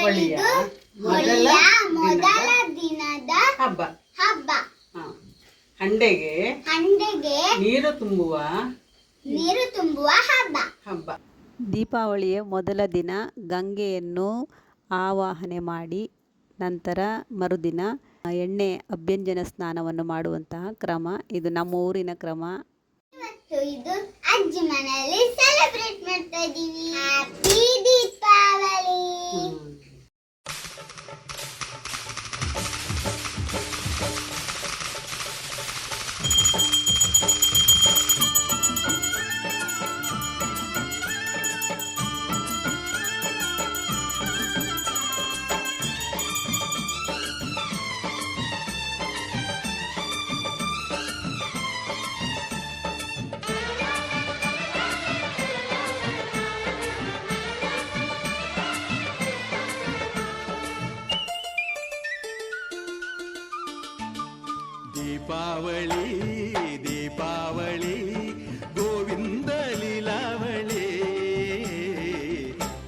ದೀಪಾವಳಿಯ ಮೊದಲ ದಿನದ ಹಬ್ಬ. ಹಂಡೆಗೆ ನೀರು ತುಂಬುವ ಹಬ್ಬ. ದೀಪಾವಳಿಯ ಮೊದಲ ದಿನ ಗಂಗೆಯನ್ನು ಆವಾಹನೆ ಮಾಡಿ ನಂತರ ಮರುದಿನ ಎಣ್ಣೆ ಅಭ್ಯಂಜನ ಸ್ನಾನವನ್ನು ಮಾಡುವಂತಹ ಕ್ರಮ. ಇದು ನಮ್ಮ ಊರಿನ ಕ್ರಮ. ಇದು ಅಜ್ಜಿ ಮನೆಯಲ್ಲಿ ಸೆಲೆಬ್ರೇಟ್ ಮಾಡ್ತಾ ಇದೀವಿ. ಹ್ಯಾಪಿ ದೀಪಾವಳಿ. ದೀಪಾವಳಿ ದೀಪಾವಳಿ ಗೋವಿಂದ ಲೀಲಾವಳಿ,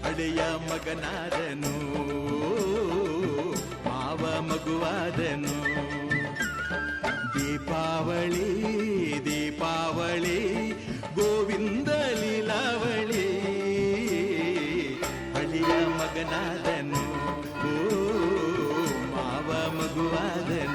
ಅಡೆಯ ಮಗನಾದನು ಮಾವ ಮಗುವಾದನು. ದೀಪಾವಳಿ ದೀಪಾವಳಿ ಗೋವಿಂದ ಲೀಲಾವಳಿ, ಅಡೆಯ ಮಗನಾದನು ಮಾವ ಮಗುವಾದನು.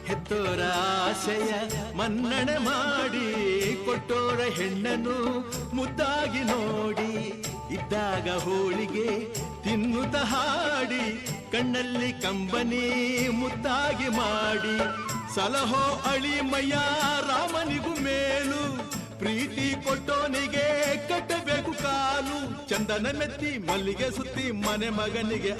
ಹೆತ್ತೋರ ಆಸೆಯ ಮನ್ನಣೆ ಮಾಡಿ ಕೊಟ್ಟೋರ ಹೆಣ್ಣನ್ನು ಮುದ್ದಾಗಿ ನೋಡಿ, ಇದ್ದಾಗ ಹೋಳಿಗೆ ತಿನ್ನುತ್ತ ಹಾಡಿ ಕಣ್ಣಲ್ಲಿ ಕಂಬನಿ ಮುದ್ದಾಗಿ ಮಾಡಿ, ಸಲಹೋ ಅಳಿಮಯ್ಯ ರಾಮನಿಗೂ ಮೇಲು ಪ್ರೀತಿ ಕೊಟ್ಟೋನಿಗೆ ಕಟ್ಟಬೇಕು ಕಾಲು. ಚಂದನ ಮೆತ್ತಿ ಮಲ್ಲಿಗೆ ಸುತ್ತಿ ಮನೆ ಮಗನಿಗೆ